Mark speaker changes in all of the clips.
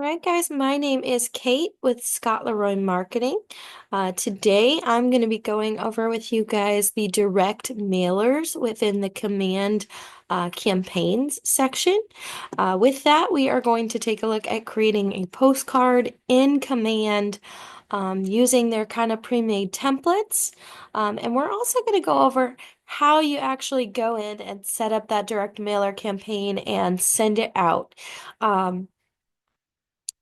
Speaker 1: right, guys, my name is Kate with Scott Leroy Marketing. Today, I'm going to be going over with you guys the direct mailers within the Command campaigns section. With that, we are going to take a look at creating a postcard in Command using their kind of pre-made templates. And we're also going to go over how you actually go in and set up that direct mailer campaign and send it out. Um,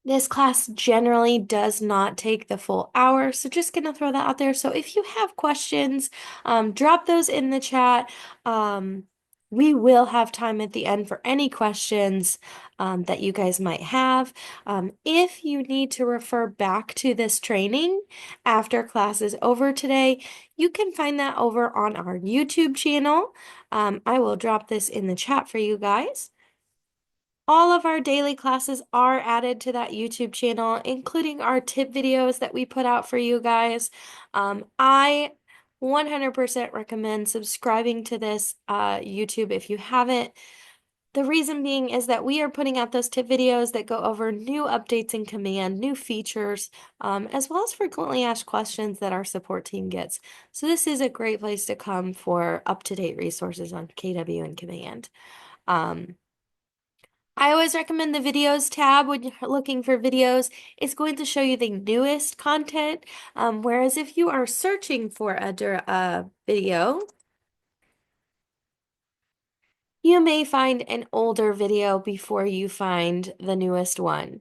Speaker 1: this class generally does not take the full hour, so just gonna throw that out there. So if you have questions, drop those in the chat. We will have time at the end for any questions that you guys might have. If you need to refer back to this training after class is over today, you can find that over on our YouTube channel. I will drop this in the chat for you guys. All of our daily classes are added to that YouTube channel, including our tip videos that we put out for you guys. I 100% recommend subscribing to this YouTube if you haven't. The reason being is that we are putting out those tip videos that go over new updates in Command, new features, as well as frequently asked questions that our support team gets. So this is a great place to come for up-to-date resources on KW and Command. I always recommend the videos tab when you're looking for videos. It's going to show you the newest content. Whereas if you are searching for a video, you may find an older video before you find the newest one.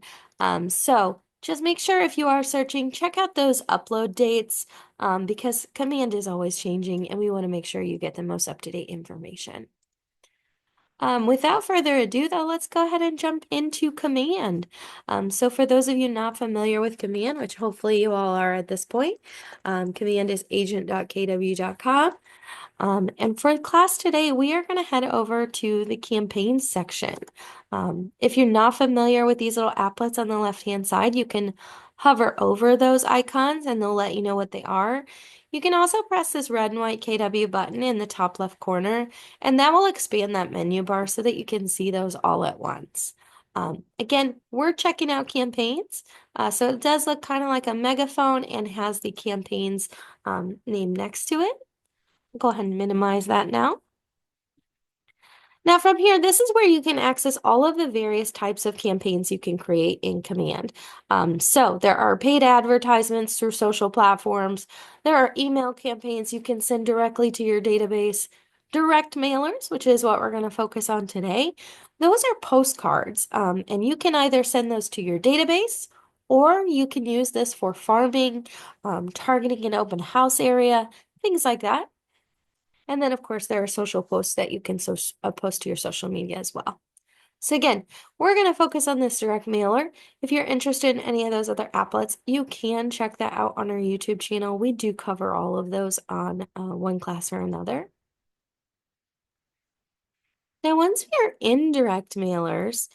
Speaker 1: So just make sure if you are searching, check out those upload dates because Command is always changing and we want to make sure you get the most up-to-date information. Without further ado, though, let's go ahead and jump into Command. So for those of you not familiar with Command, which hopefully you all are at this point, Command is agent.kw.com. And for class today, we are going to head over to the campaigns section. If you're not familiar with these little applets on the left-hand side, you can hover over those icons and they'll let you know what they are. You can also press this red and white KW button in the top left corner, and that will expand that menu bar so that you can see those all at once. Again, we're checking out campaigns, so it does look kind of like a megaphone and has the campaigns name next to it. Go ahead and minimize that now. Now from here, this is where you can access all of the various types of campaigns you can create in Command. So there are paid advertisements through social platforms. There are email campaigns you can send directly to your database. Direct mailers, which is what we're going to focus on today. Those are postcards, and you can either send those to your database or you can use this for farming, targeting an open house area, things like that. And then, of course, there are social posts that you can post to your social media as well. So again, we're going to focus on this direct mailer. If you're interested in any of those other applets, you can check that out on our YouTube channel. We do cover all of those on one class or another. Now, once we are in direct mailers,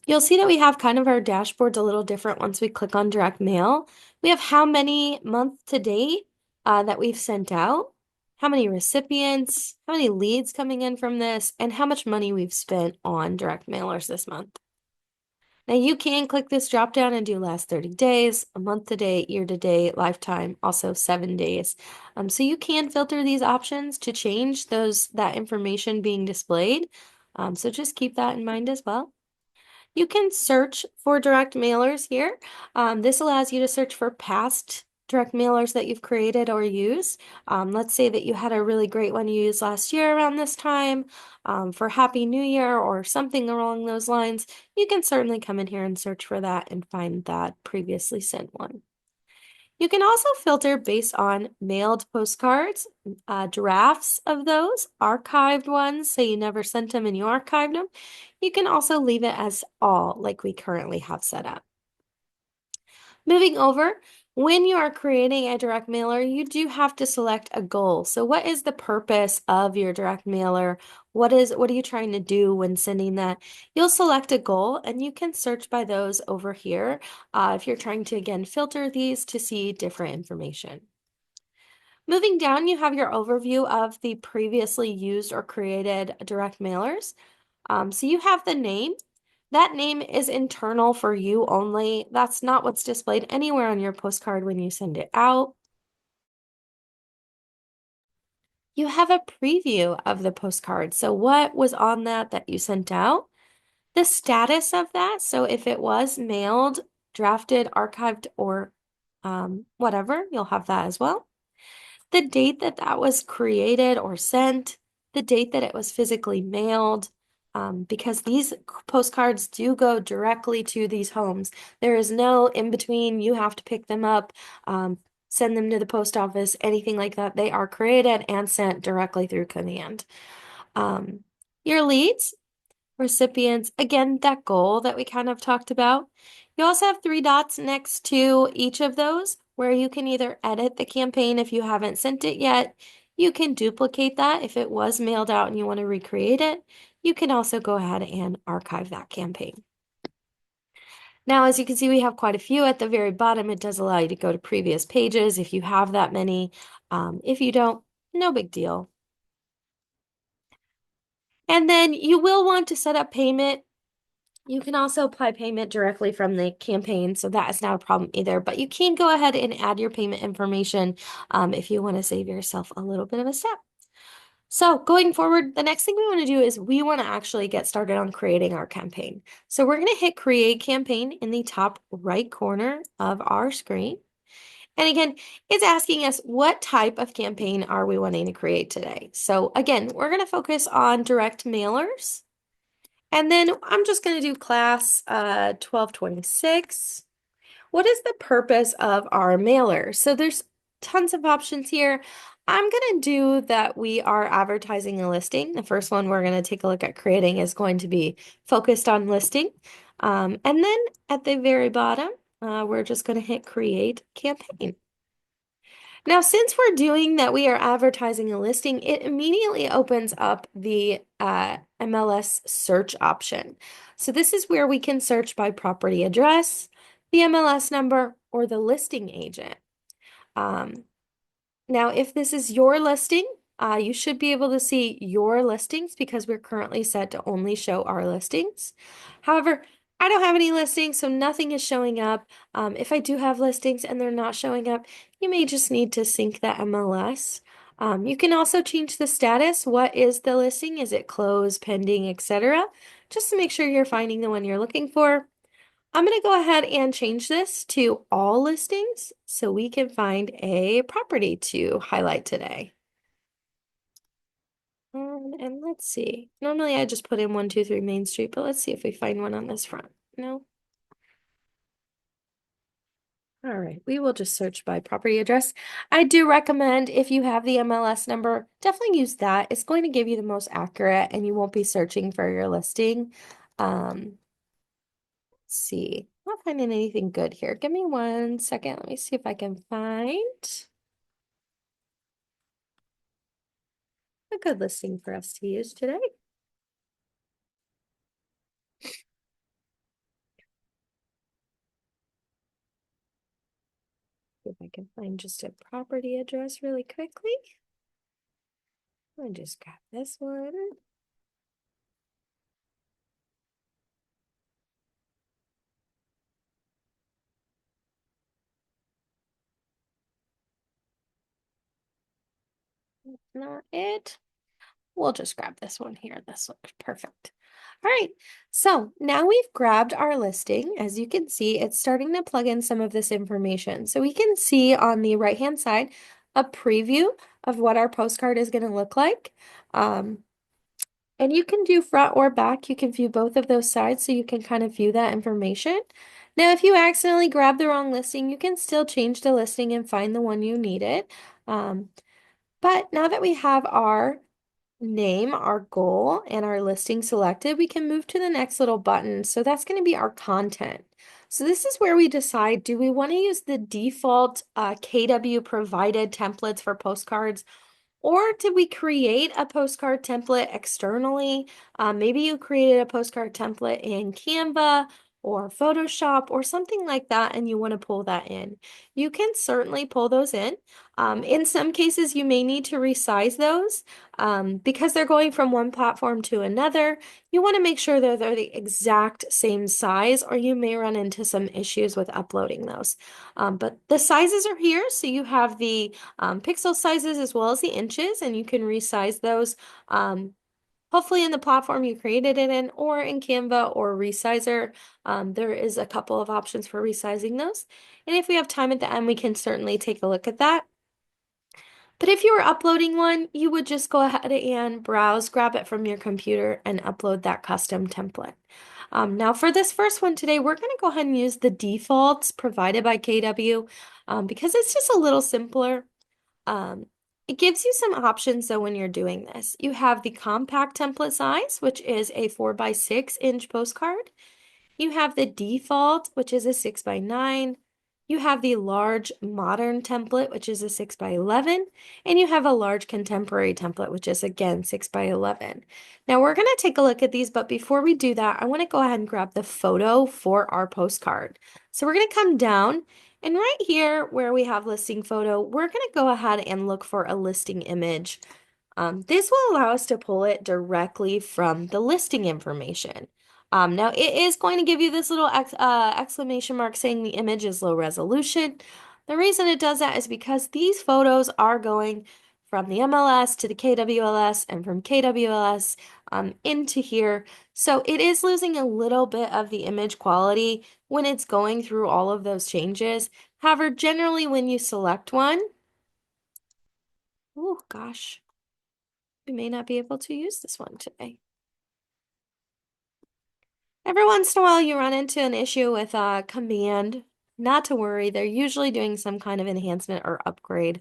Speaker 1: you'll see that we have kind of our dashboards a little different once we click on direct mail. We have how many month to date that we've sent out, how many recipients, how many leads coming in from this, and how much money we've spent on direct mailers this month. Now you can click this drop down and do last 30 days, a month to date, year to date, lifetime, also 7 days. So you can filter these options to change that information being displayed. So just keep that in mind as well. You can search for direct mailers here. This allows you to search for past direct mailers that you've created or used. Let's say that you had a really great one you used last year around this time for Happy New Year or something along those lines. You can certainly come in here and search for that and find that previously sent one. You can also filter based on mailed postcards, drafts of those, archived ones, say you never sent them and you archived them. You can also leave it as all, like we currently have set up. Moving over, when you are creating a direct mailer, you do have to select a goal. So what is the purpose of your direct mailer? What are you trying to do when sending that? You'll select a goal and you can search by those over here if you're trying to, again, filter these to see different information. Moving down, you have your overview of the previously used or created direct mailers. So you have the name, That name is internal for you only. That's not what's displayed anywhere on your postcard when you send it out. You have a preview of the postcard. So what was on that you sent out? The status of that. So if it was mailed, drafted, archived, or whatever, you'll have that as well. The date that was created or sent, the date that it was physically mailed, because these postcards do go directly to these homes. There is no in between. You have to pick them up, send them to the post office, anything like that. They are created and sent directly through command. Um, your leads, recipients, again, that goal that we kind of talked about. You also have three dots next to each of those where you can either edit the campaign if you haven't sent it yet. You can duplicate that if it was mailed out and you want to recreate it. You can also go ahead and archive that campaign. Now, as you can see, we have quite a few at the very bottom. It does allow you to go to previous pages if you have that many. If you don't, no big deal. And then you will want to set up payment. You can also apply payment directly from the campaign, so that is not a problem either. But you can go ahead and add your payment information if you want to save yourself a little bit of a step. So going forward, the next thing we want to do is we want to actually get started on creating our campaign. So we're going to hit Create Campaign in the top right corner of our screen. And again, it's asking us what type of campaign are we wanting to create today. So again, we're going to focus on direct mailers. And then I'm just going to do class 1226. What is the purpose of our mailer? So there's tons of options here. I'm going to do that we are advertising a listing. The first one we're going to take a look at creating is going to be focused on listing. And then at the very bottom, we're just going to hit create campaign. Now, since we're doing that, we are advertising a listing, it immediately opens up the MLS search option. So this is where we can search by property address, the MLS number, or the listing agent. Now, if this is your listing, you should be able to see your listings because we're currently set to only show our listings. However, I don't have any listings, so nothing is showing up. If I do have listings and they're not showing up, you may just need to sync the MLS. You can also change the status. What is the listing? Is it closed, pending, etc.? Just to make sure you're finding the one you're looking for. I'm going to go ahead and change this to all listings so we can find a property to highlight today. And let's see. Normally I just put in 123 Main Street, but let's see if we find one on this front. No. All right, we will just search by property address. I do recommend if you have the MLS number, definitely use that. It's going to give you the most accurate and you won't be searching for your listing. Let's see. I'm not finding anything good here. Give me 1 second. Let me see if I can find a good listing for us to use today. See if I can find just a property address really quickly. I'll just grab this one. That's not it. We'll just grab this one here. This looks perfect. All right, so now we've grabbed our listing. As you can see, it's starting to plug in some of this information. So we can see on the right-hand side a preview of what our postcard is going to look like. And you can do front or back. You can view both of those sides so you can kind of view that information. Now, if you accidentally grab the wrong listing, you can still change the listing and find the one you needed. But now that we have our name, our goal, and our listing selected, we can move to the next little button. So that's going to be our content. So this is where we decide, do we want to use the default KW provided templates for postcards, or did we create a postcard template externally? Maybe you created a postcard template in Canva, or Photoshop or something like that, and you want to pull that in. You can certainly pull those in. In some cases, you may need to resize those because they're going from one platform to another. You want to make sure that they're the exact same size, or you may run into some issues with uploading those. But the sizes are here, so you have the pixel sizes as well as the inches, and you can resize those. Hopefully in the platform you created it in, or in Canva or Resizer. There is a couple of options for resizing those. And if we have time at the end, we can certainly take a look at that. But if you were uploading one, you would just go ahead and browse, grab it from your computer, and upload that custom template. Now for this first one today, we're going to go ahead and use the defaults provided by KW because it's just a little simpler. Um, it gives you some options though when you're doing this. You have the compact template size, which is a 4 by 6 inch postcard. You have the default, which is a 6 by 9. You have the large modern template, which is a 6 by 11. And you have a large contemporary template, which is again 6 by 11. Now we're going to take a look at these, but before we do that, I want to go ahead and grab the photo for our postcard. So we're going to come down, and right here where we have listing photo, we're going to go ahead and look for a listing image. This will allow us to pull it directly from the listing information. Now it is going to give you this little exclamation mark saying the image is low resolution. The reason it does that is because these photos are going from the MLS to the KWLS and from KWLS into here. So it is losing a little bit of the image quality when it's going through all of those changes. However, generally when you select one, oh gosh, we may not be able to use this one today. Every once in a while, you run into an issue with command. Not to worry, they're usually doing some kind of enhancement or upgrade.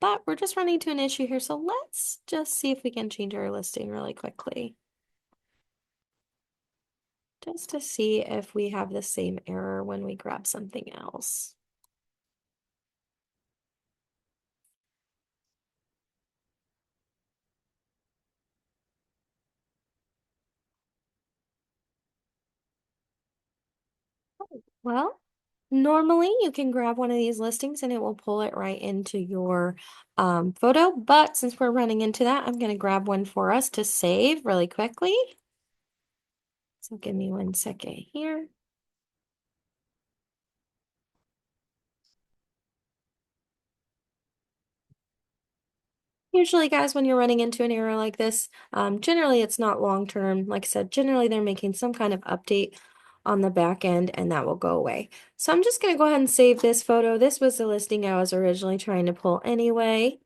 Speaker 1: But we're just running into an issue here, so let's just see if we can change our listing really quickly. Just to see if we have the same error when we grab something else. Well, normally you can grab one of these listings and it will pull it right into your photo. But since we're running into that, I'm going to grab one for us to save really quickly. So give me 1 second here. Usually, guys, when you're running into an error like this, generally it's not long term. Like I said, generally they're making some kind of update on the back end and that will go away. So I'm just going to go ahead and save this photo. This was the listing I was originally trying to pull anyway.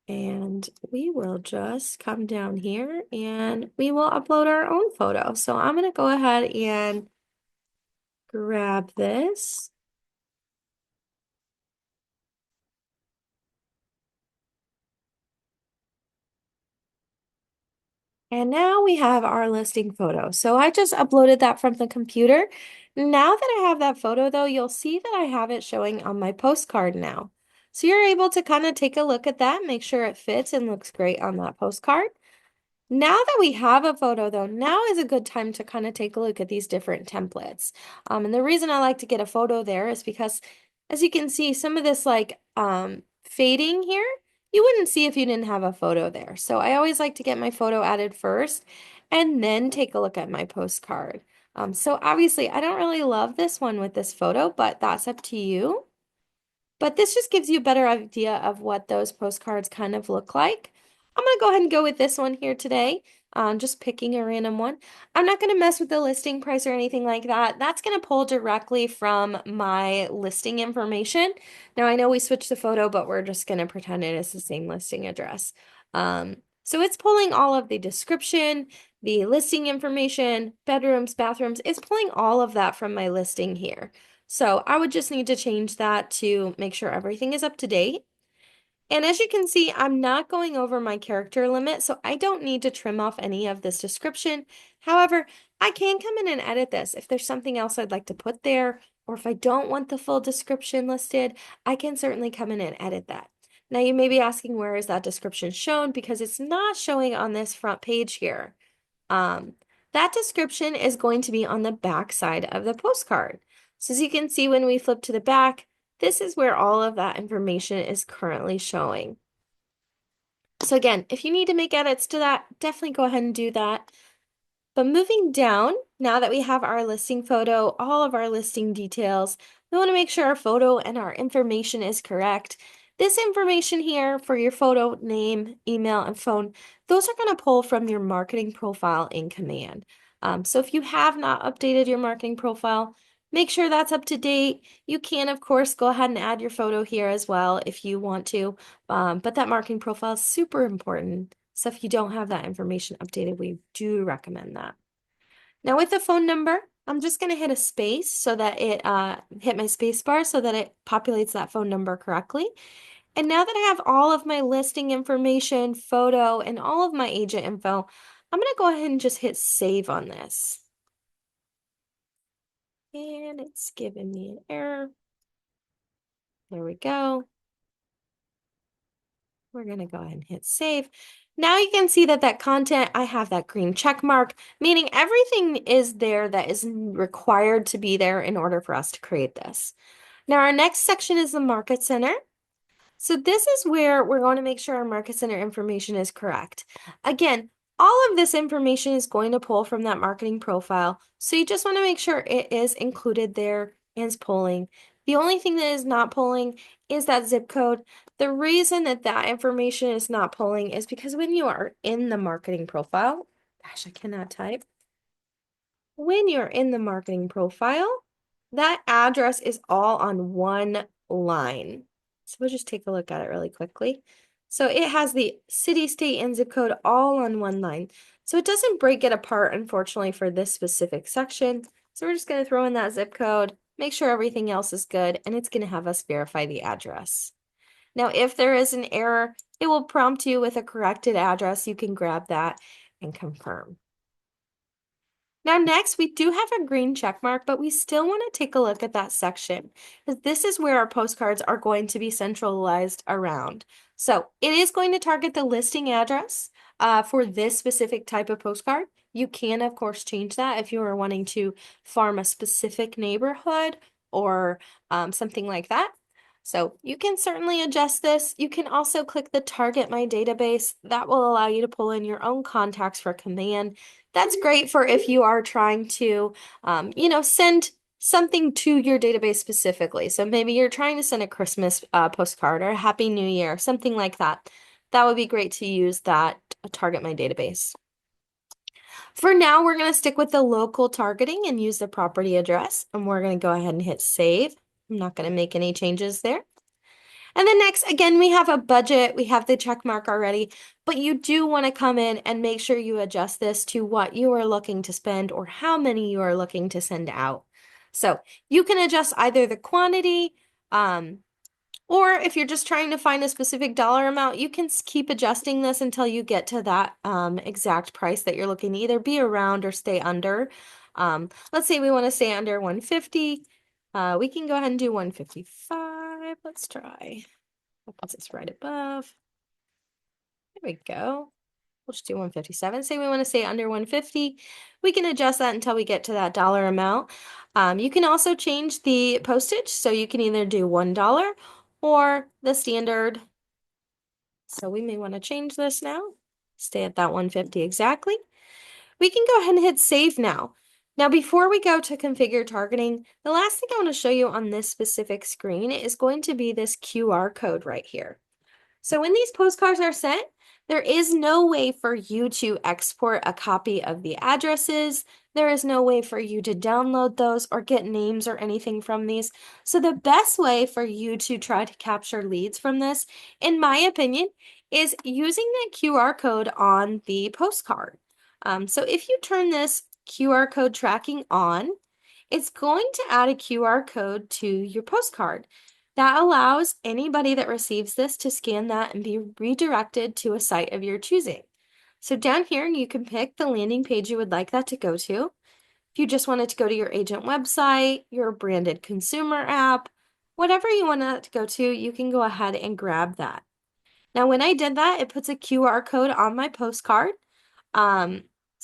Speaker 1: And we will just come down here and we will upload our own photo. So I'm going to go ahead and grab this. And now we have our listing photo. So I just uploaded that from the computer. Now that I have that photo though, you'll see that I have it showing on my postcard now. So you're able to kind of take a look at that, make sure it fits and looks great on that postcard. Now that we have a photo though, now is a good time to kind of take a look at these different templates. And the reason I like to get a photo there is because as you can see, some of this like fading here, you wouldn't see if you didn't have a photo there. So I always like to get my photo added first and then take a look at my postcard. So obviously I don't really love this one with this photo, but that's up to you. But this just gives you a better idea of what those postcards kind of look like. I'm going to go ahead and go with this one here today. Just picking a random one. I'm not going to mess with the listing price or anything like that. That's going to pull directly from my listing information. Now I know we switched the photo, but we're just going to pretend it is the same listing address. So it's pulling all of the description, the listing information, bedrooms, bathrooms. It's pulling all of that from my listing here. So I would just need to change that to make sure everything is up to date. And as you can see, I'm not going over my character limit, so I don't need to trim off any of this description. However, I can come in and edit this. If there's something else I'd like to put there, or if I don't want the full description listed, I can certainly come in and edit that. Now you may be asking, where is that description shown? Because it's not showing on this front page here. Um, That description is going to be on the back side of the postcard. So as you can see when we flip to the back, this is where all of that information is currently showing. So again, if you need to make edits to that, definitely go ahead and do that. But moving down, now that we have our listing photo, all of our listing details, we want to make sure our photo and our information is correct. This information here for your photo, name, email, and phone, those are going to pull from your marketing profile in Command. So if you have not updated your marketing profile, make sure that's up to date. You can, of course, go ahead and add your photo here as well if you want to, but that marketing profile is super important. So if you don't have that information updated, we do recommend that. Now with the phone number, I'm just going to hit a space so that it hit my space bar so that it populates that phone number correctly. And now that I have all of my listing information, photo, and all of my agent info, I'm going to go ahead and just hit save on this. And it's giving me an error. There we go. We're going to go ahead and hit save. Now you can see that that content, I have that green check mark, meaning everything is there that is required to be there in order for us to create this. Now our next section is the Market Center. So this is where we're going to make sure our Market Center information is correct. Again, all of this information is going to pull from that marketing profile. So you just want to make sure it is included there and is pulling. The only thing that is not pulling is that zip code. The reason that that information is not pulling is because when you are in the marketing profile, gosh, I cannot type. When you're in the marketing profile, that address is all on one line. So we'll just take a look at it really quickly. So it has the city, state, and zip code all on one line. So it doesn't break it apart, unfortunately, for this specific section. So we're just going to throw in that zip code, make sure everything else is good, and it's going to have us verify the address. Now, if there is an error, it will prompt you with a corrected address. You can grab that and confirm. Now next, we do have a green check mark, but we still want to take a look at that section because this is where our postcards are going to be centralized around. So it is going to target the listing address for this specific type of postcard. You can, of course, change that if you are wanting to farm a specific neighborhood or something like that. So you can certainly adjust this. You can also click the Target My Database. That will allow you to pull in your own contacts for command. That's great for if you are trying to, send something to your database specifically. So maybe you're trying to send a Christmas postcard or a Happy New Year, something like that. That would be great to use that Target My Database. For now, we're going to stick with the local targeting and use the property address, and we're going to go ahead and hit save. I'm not going to make any changes there. And then next, again, we have a budget. We have the check mark already, but you do want to come in and make sure you adjust this to what you are looking to spend or how many you are looking to send out. So you can adjust either the quantity, or if you're just trying to find a specific dollar amount, you can keep adjusting this until you get to that exact price that you're looking to either be around or stay under. Let's say we want to stay under 150. We can go ahead and do 155. Let's try. That puts us right above. There we go. We'll just do 157. Say we want to stay under 150. We can adjust that until we get to that dollar amount. You can also change the postage. So you can either do $1 or the standard. So we may want to change this now. Stay at that 150 exactly. We can go ahead and hit save now. Now, before we go to configure targeting, the last thing I want to show you on this specific screen is going to be this QR code right here. So when these postcards are sent, there is no way for you to export a copy of the addresses. There is no way for you to download those or get names or anything from these. So the best way for you to try to capture leads from this, in my opinion, is using that QR code on the postcard. So if you turn this QR code tracking on, it's going to add a QR code to your postcard. That allows anybody that receives this to scan that and be redirected to a site of your choosing. So down here, you can pick the landing page you would like that to go to. If you just want it to go to your agent website, your branded consumer app, whatever you want that to go to, you can go ahead and grab that. Now, when I did that, it puts a QR code on my postcard.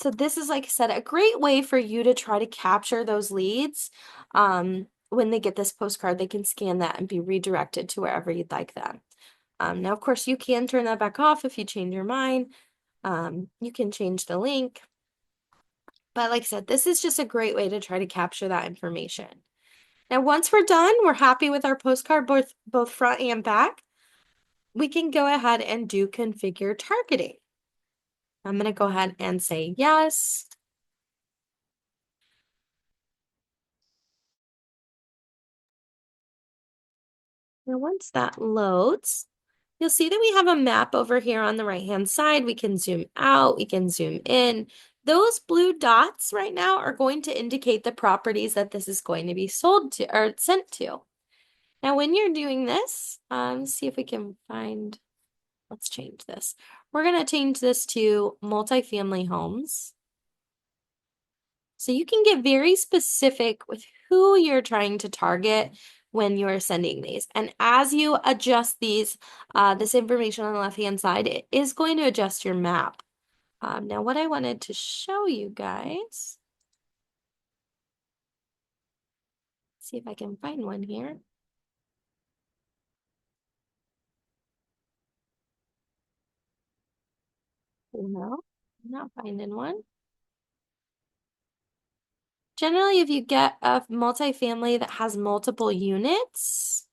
Speaker 1: So this is, like I said, a great way for you to try to capture those leads. When they get this postcard, they can scan that and be redirected to wherever you'd like them. Now, of course, you can turn that back off if you change your mind. You can change the link. But like I said, this is just a great way to try to capture that information. Now, once we're done, we're happy with our postcard, both front and back. We can go ahead and do configure targeting. I'm going to go ahead and say yes. Now, once that loads, you'll see that we have a map over here on the right-hand side. We can zoom out, we can zoom in. Those blue dots right now are going to indicate the properties that this is going to be sold to or sent to. Now, when you're doing this, see if we can find, let's change this. We're going to change this to multifamily homes. So you can get very specific with who you're trying to target when you're sending these. And as you adjust these, this information on the left-hand side, it is going to adjust your map. Now, what I wanted to show you guys, see if I can find one here. No, I'm not finding one. Generally, if you get a multifamily that has multiple units,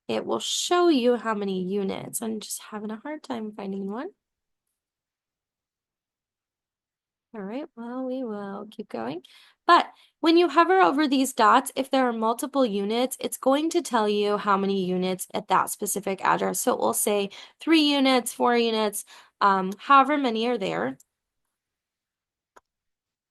Speaker 1: it will show you how many units. I'm just having a hard time finding one. All right, well, we will keep going. But when you hover over these dots, if there are multiple units, it's going to tell you how many units at that specific address. So it will say 3 units, 4 units, however many are there.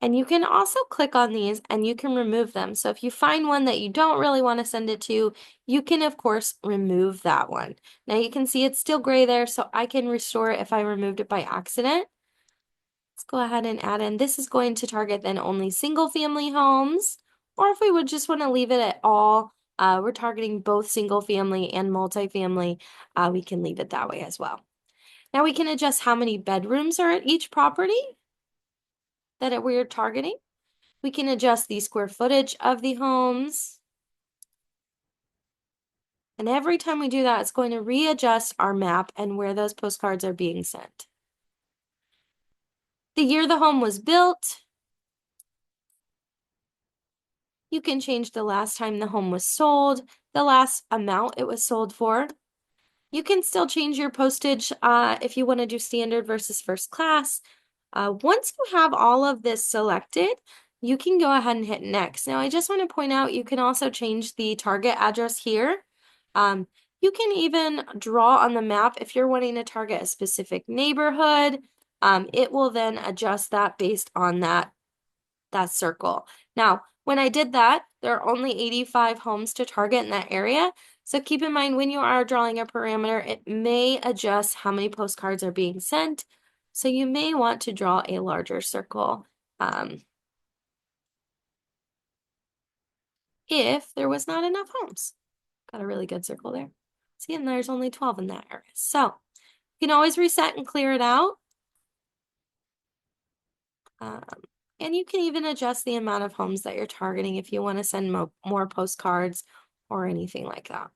Speaker 1: And you can also click on these and you can remove them. So if you find one that you don't really want to send it to, you can, of course, remove that one. Now you can see it's still gray there, so I can restore it if I removed it by accident. Let's go ahead and add in. This is going to target then only single family homes, or if we would just want to leave it at all, we're targeting both single family and multifamily, we can leave it that way as well. Now we can adjust how many bedrooms are at each property that we're targeting. We can adjust the square footage of the homes. And every time we do that, it's going to readjust our map and where those postcards are being sent. The year the home was built. You can change the last time the home was sold, the last amount it was sold for. You can still change your postage if you want to do standard versus first class. Once you have all of this selected, you can go ahead and hit next. Now, I just want to point out you can also change the target address here. You can even draw on the map if you're wanting to target a specific neighborhood. It will then adjust that based on that circle. Now, when I did that, there are only 85 homes to target in that area. So keep in mind when you are drawing a parameter, it may adjust how many postcards are being sent. So you may want to draw a larger circle if there was not enough homes. Got a really good circle there. See, and there's only 12 in that area. So you can always reset and clear it out. And you can even adjust the amount of homes that you're targeting if you want to send more postcards or anything like that.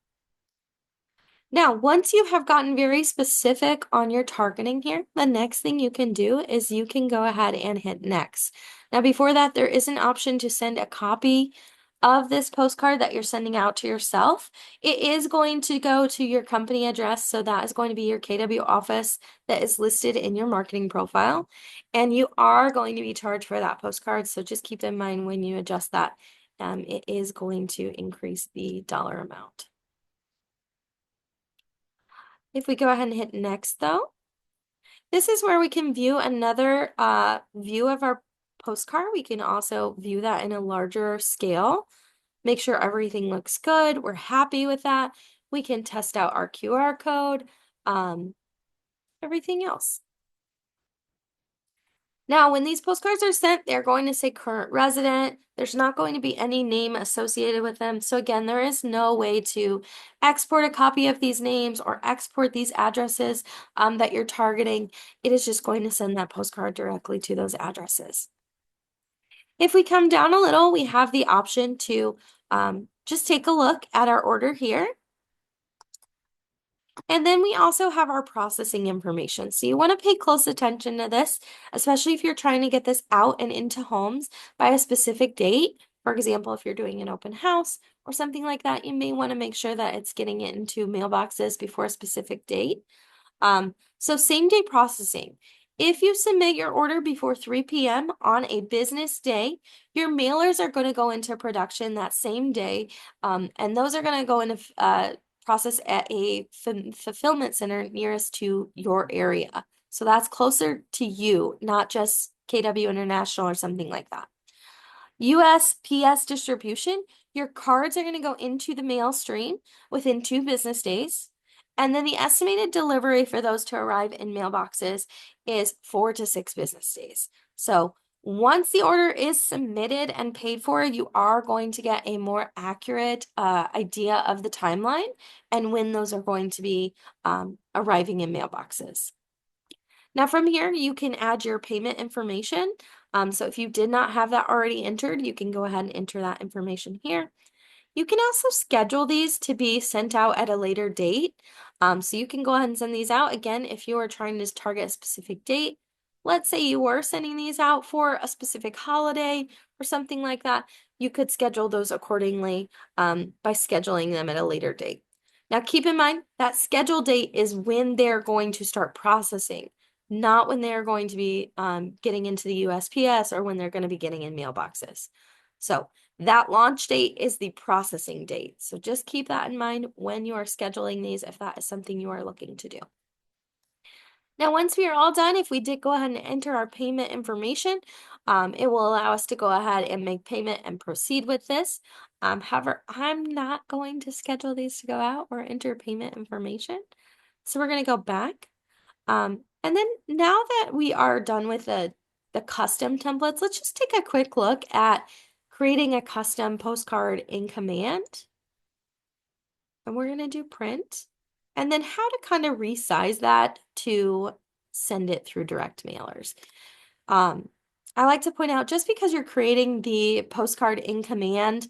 Speaker 1: Now, once you have gotten very specific on your targeting here, the next thing you can do is you can go ahead and hit next. Now, before that, there is an option to send a copy of this postcard that you're sending out to yourself. It is going to go to your company address, so that is going to be your KW office that is listed in your marketing profile, and you are going to be charged for that postcard, so just keep in mind when you adjust that, it is going to increase the dollar amount. If we go ahead and hit next though, this is where we can view another view of our postcard. We can also view that in a larger scale, make sure everything looks good. We're happy with that. We can test out our QR code, everything else. Now, when these postcards are sent, they're going to say current resident. There's not going to be any name associated with them. So again, there is no way to export a copy of these names or export these addresses that you're targeting. It is just going to send that postcard directly to those addresses. If we come down a little, we have the option to just take a look at our order here. And then we also have our processing information. So you want to pay close attention to this, especially if you're trying to get this out and into homes by a specific date. For example, if you're doing an open house or something like that, you may want to make sure that it's getting it into mailboxes before a specific date. So same day processing. If you submit your order before 3 p.m. on a business day, your mailers are going to go into production that same day, and those are going to go into process at a fulfillment center nearest to your area. So that's closer to you, not just KW International or something like that. USPS distribution, your cards are going to go into the mail stream within 2 business days. And then the estimated delivery for those to arrive in mailboxes is 4 to 6 business days. So once the order is submitted and paid for, you are going to get a more accurate idea of the timeline and when those are going to be arriving in mailboxes. Now from here, you can add your payment information. So if you did not have that already entered, you can go ahead and enter that information here. You can also schedule these to be sent out at a later date. So you can go ahead and send these out. Again, if you are trying to target a specific date, let's say you were sending these out for a specific holiday or something like that, you could schedule those accordingly by scheduling them at a later date. Now keep in mind that schedule date is when they're going to start processing, not when they're going to be getting into the USPS or when they're going to be getting in mailboxes. So that launch date is the processing date. So just keep that in mind when you are scheduling these if that is something you are looking to do. Now, once we are all done, if we did go ahead and enter our payment information, it will allow us to go ahead and make payment and proceed with this. However, I'm not going to schedule these to go out or enter payment information. So we're going to go back. And then now that we are done with the custom templates, let's just take a quick look at creating a custom postcard in Command. And we're going to do print. And then how to kind of resize that to send it through direct mailers. I like to point out just because you're creating the postcard in Command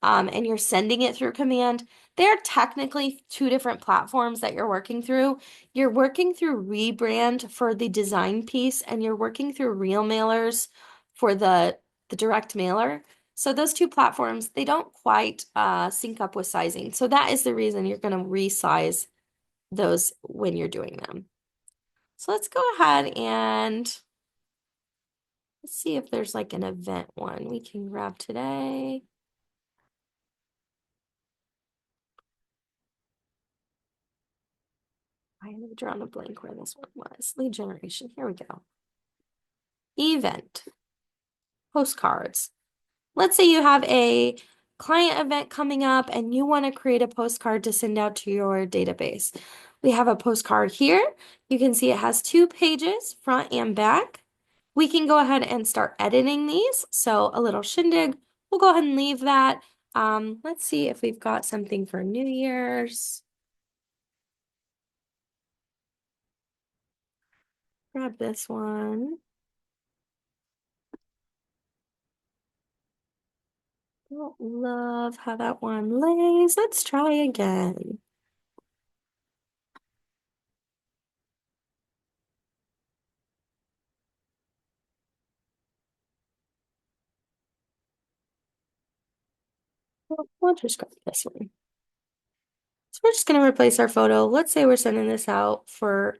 Speaker 1: and you're sending it through Command, they're technically 2 different platforms that you're working through. You're working through Rebrand for the design piece, and you're working through Real Mailers for the direct mailer. So those 2 platforms, they don't quite sync up with sizing. So that is the reason you're going to resize those when you're doing them. So let's go ahead and let's see if there's like an event one we can grab today. I have drawn a blank where this one was. Lead generation. Here we go. Event. Postcards. Let's say you have a client event coming up and you want to create a postcard to send out to your database. We have a postcard here. You can see it has 2 pages, front and back. We can go ahead and start editing these. So a little shindig. We'll go ahead and leave that. Let's see if we've got something for New Year's. Grab this one. Don't love how that one lays. Let's try again. We'll just grab this one. So we're just gonna replace our photo. Let's say we're sending this out for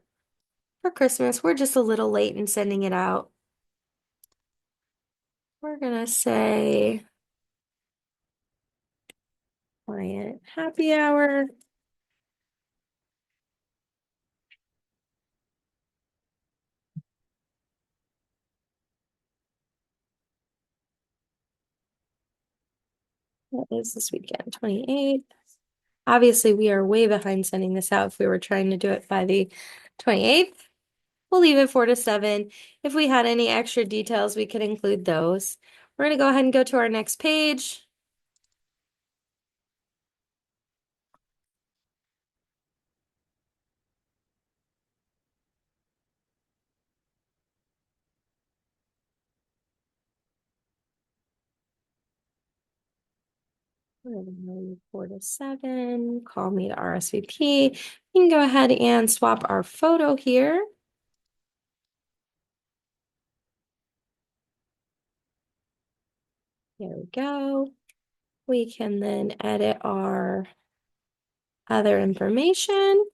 Speaker 1: Christmas. We're just a little late in sending it out. We're gonna say client happy hour. What is this weekend? 28th. Obviously, we are way behind sending this out if we were trying to do it by the 28th. We'll leave it 4 to 7. If we had any extra details, we could include those. We're going to go ahead and go to our next page. We're going to leave 4 to 7. Call me to RSVP. We can go ahead and swap our photo here. There we go. We can then edit our other information.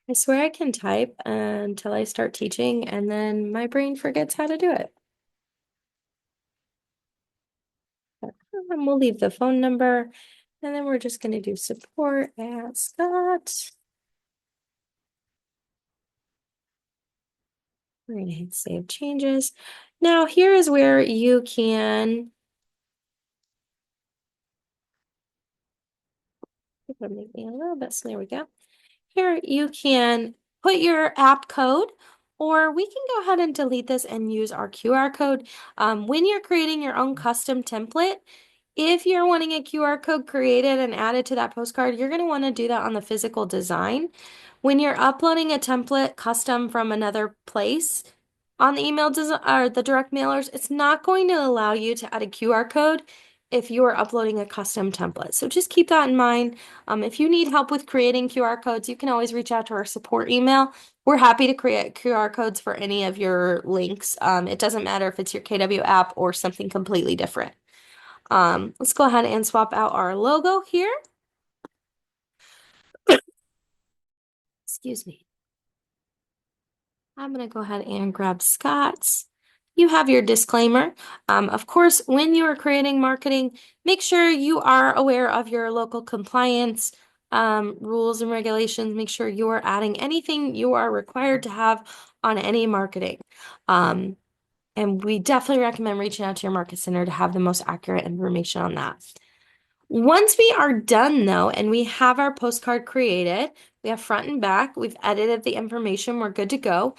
Speaker 1: I swear I can type until I start teaching, and then my brain forgets how to do it. And we'll leave the phone number, and then we're just going to do support at Scott. We're going to hit save changes. Now, here is where you can make me a little bit, so there we go. Here you can put your app code, or we can go ahead and delete this and use our QR code. When you're creating your own custom template, if you're wanting a QR code created and added to that postcard, you're going to want to do that on the physical design. When you're uploading a template custom from another place on the email design or the direct mailers, it's not going to allow you to add a QR code if you are uploading a custom template. So just keep that in mind. If you need help with creating QR codes, you can always reach out to our support email. We're happy to create QR codes for any of your links. It doesn't matter if it's your KW app or something completely different. Let's go ahead and swap out our logo here. Excuse me. I'm going to go ahead and grab Scott's. You have your disclaimer. Of course, when you are creating marketing, make sure you are aware of your local compliance rules and regulations. Make sure you are adding anything you are required to have on any marketing. And we definitely recommend reaching out to your market center to have the most accurate information on that. Once we are done though, and we have our postcard created, we have front and back, we've edited the information, we're good to go.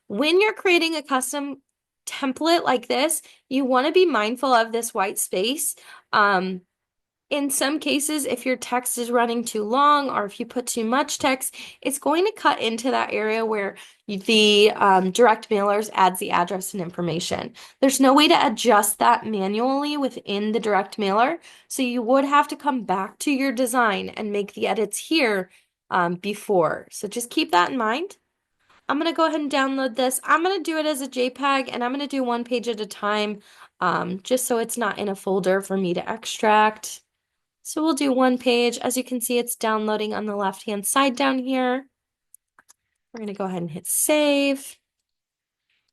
Speaker 1: When you're creating a custom template like this, you want to be mindful of this white space. In some cases, if your text is running too long or if you put too much text, it's going to cut into that area where the direct mailers adds the address and information. There's no way to adjust that manually within the direct mailer, so you would have to come back to your design and make the edits here before. So just keep that in mind. I'm going to go ahead and download this. I'm going to do it as a JPEG, and I'm going to do one page at a time, just so it's not in a folder for me to extract. So we'll do one page. As you can see, it's downloading on the left-hand side down here. We're going to go ahead and hit save.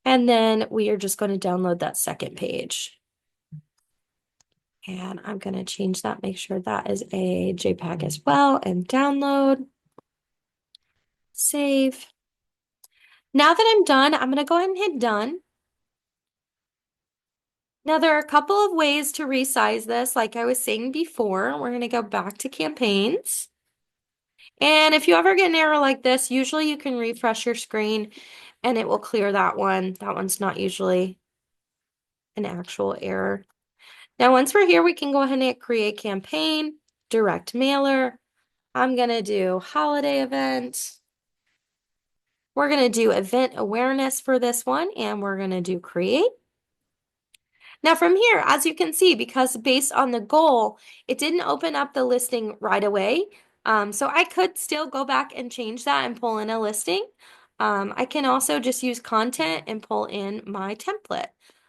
Speaker 1: And then we are just going to download that second page. And I'm going to change that, make sure that is a JPEG as well, and download. Save. Now that I'm done, I'm going to go ahead and hit done. Now there are a couple of ways to resize this. Like I was saying before, we're going to go back to campaigns. And if you ever get an error like this, usually you can refresh your screen and it will clear that one. That one's not usually an actual error. Now, once we're here, we can go ahead and hit create campaign, direct mailer. I'm going to do holiday event. We're going to do event awareness for this one, and we're going to do create. Now from here, as you can see, because based on the goal, it didn't open up the listing right away. So I could still go back and change that and pull in a listing. I can also just use content and pull in my template.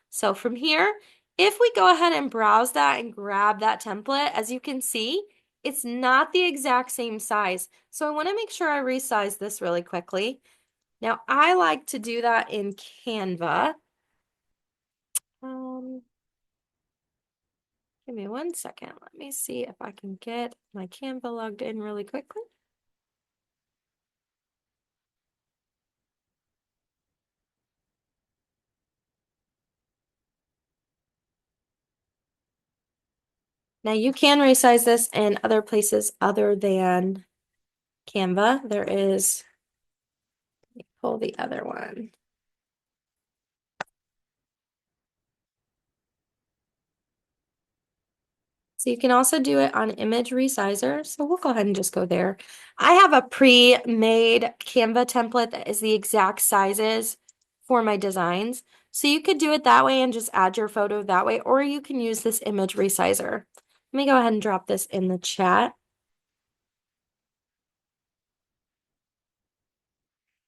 Speaker 1: So from here, if we go ahead and browse that and grab that template, as you can see, it's not the exact same size. So I want to make sure I resize this really quickly. Now I like to do that in Canva. Give me 1 second. Let me see if I can get my Canva logged in really quickly. Now you can resize this in other places other than Canva. There is pull the other one. So you can also do it on image resizer. So we'll go ahead and just go there. I have a pre-made Canva template that is the exact sizes for my designs. So you could do it that way and just add your photo that way, or you can use this image resizer. Let me go ahead and drop this in the chat.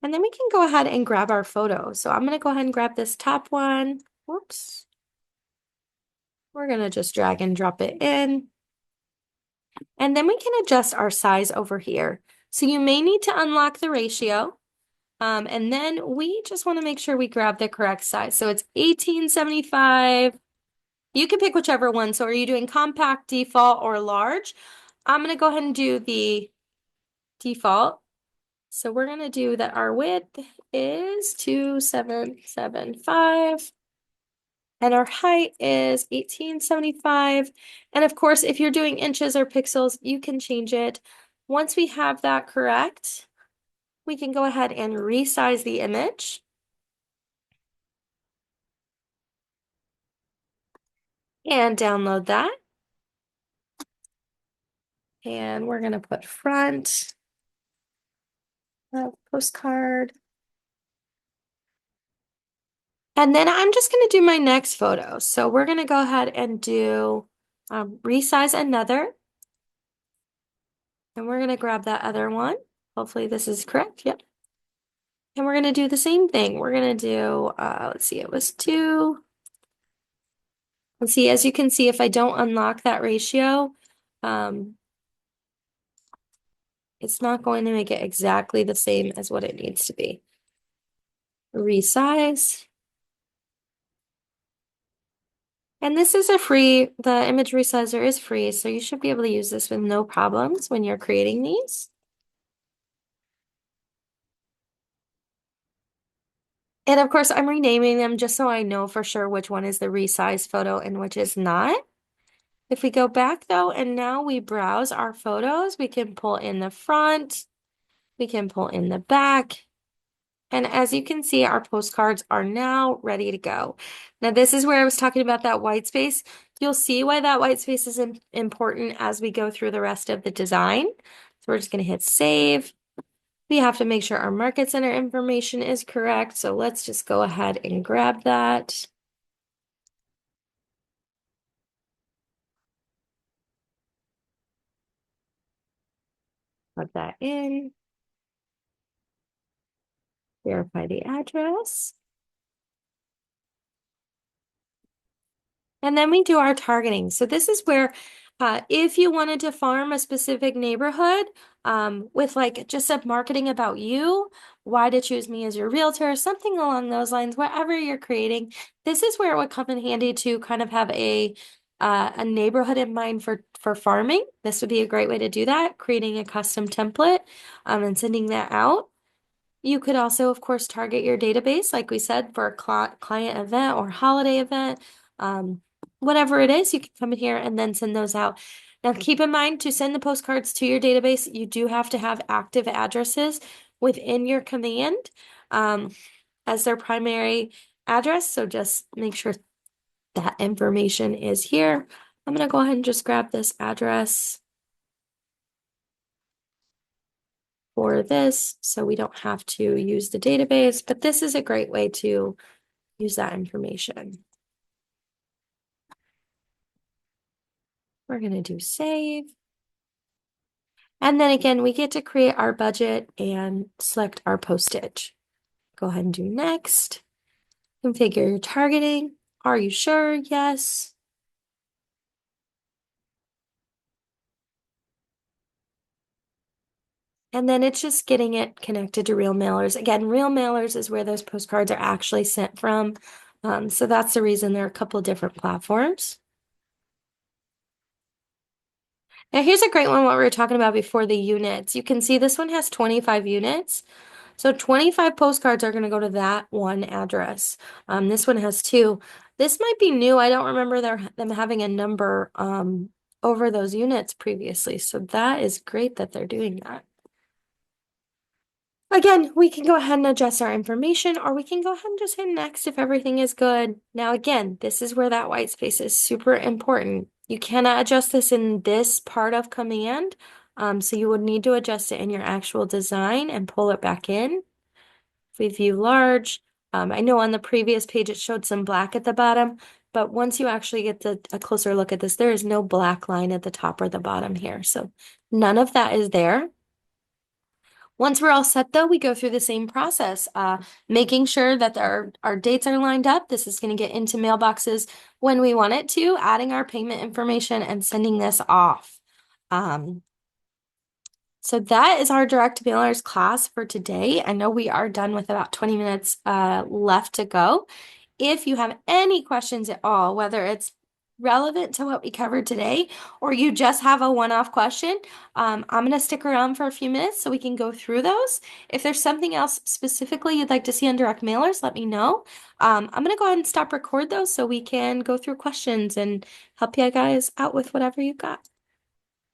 Speaker 1: And then we can go ahead and grab our photo. So I'm going to go ahead and grab this top one. Whoops. We're going to just drag and drop it in. And then we can adjust our size over here. So you may need to unlock the ratio. And then we just want to make sure we grab the correct size. So it's 1875. You can pick whichever one. So are you doing compact, default, or large? I'm going to go ahead and do the default. So we're going to do that our width is 2775. And our height is 1875. And of course, if you're doing inches or pixels, you can change it. Once we have that correct, we can go ahead and resize the image. And download that. And we're going to put front postcard. And then I'm just going to do my next photo. So we're going to go ahead and do resize another. And we're going to grab that other one. Hopefully this is correct. Yep. And we're going to do the same thing. We're going to do, let's see, it was 2. Let's see, as you can see, if I don't unlock that ratio, it's not going to make it exactly the same as what it needs to be. Resize. And this is the image resizer is free, so you should be able to use this with no problems when you're creating these. And of course, I'm renaming them just so I know for sure which one is the resized photo and which is not. If we go back though, and now we browse our photos, we can pull in the front, we can pull in the back. And as you can see, our postcards are now ready to go. Now, this is where I was talking about that white space. You'll see why that white space is important as we go through the rest of the design. So we're just going to hit save. We have to make sure our market center information is correct. So let's just go ahead and grab that. Plug that in. Verify the address. And then we do our targeting. So this is where if you wanted to farm a specific neighborhood with like just a marketing about you, why to choose me as your realtor, something along those lines, whatever you're creating, this is where it would come in handy to kind of have a neighborhood in mind for farming. This would be a great way to do that, creating a custom template and sending that out. You could also, of course, target your database, like we said, for a client event or holiday event. Whatever it is, you can come in here and then send those out. Now, keep in mind to send the postcards to your database, you do have to have active addresses within your command as their primary address. So just make sure that information is here. I'm going to go ahead and just grab this address for this so we don't have to use the database, but this is a great way to use that information. We're going to do save. And then again, we get to create our budget and select our postage. Go ahead and do next. Configure your targeting. Are you sure? Yes. And then it's just getting it connected to real mailers. Again, real mailers is where those postcards are actually sent from. So that's the reason there are a couple of different platforms. Now here's a great one, what we were talking about before, the units. You can see this one has 25 units. So 25 postcards are going to go to that one address. This one has 2. This might be new. I don't remember them having a number over those units previously. So that is great that they're doing that. Again, we can go ahead and adjust our information, or we can go ahead and just hit next if everything is good. Now, again, this is where that white space is super important. You cannot adjust this in this part of command. So you would need to adjust it in your actual design and pull it back in. If we view large, I know on the previous page it showed some black at the bottom, but once you actually get a closer look at this, there is no black line at the top or the bottom here. So none of that is there. Once we're all set though, we go through the same process, making sure that our dates are lined up. This is going to get into mailboxes when we want it to, adding our payment information and sending this off. Um, so that is our direct mailers class for today. I know we are done with about 20 minutes left to go. If you have any questions at all, whether it's relevant to what we covered today or you just have a one-off question, I'm going to stick around for a few minutes so we can go through those. If there's something else specifically you'd like to see on direct mailers, let me know. I'm going to go ahead and stop record those so we can go through questions and help you guys out with whatever you've got.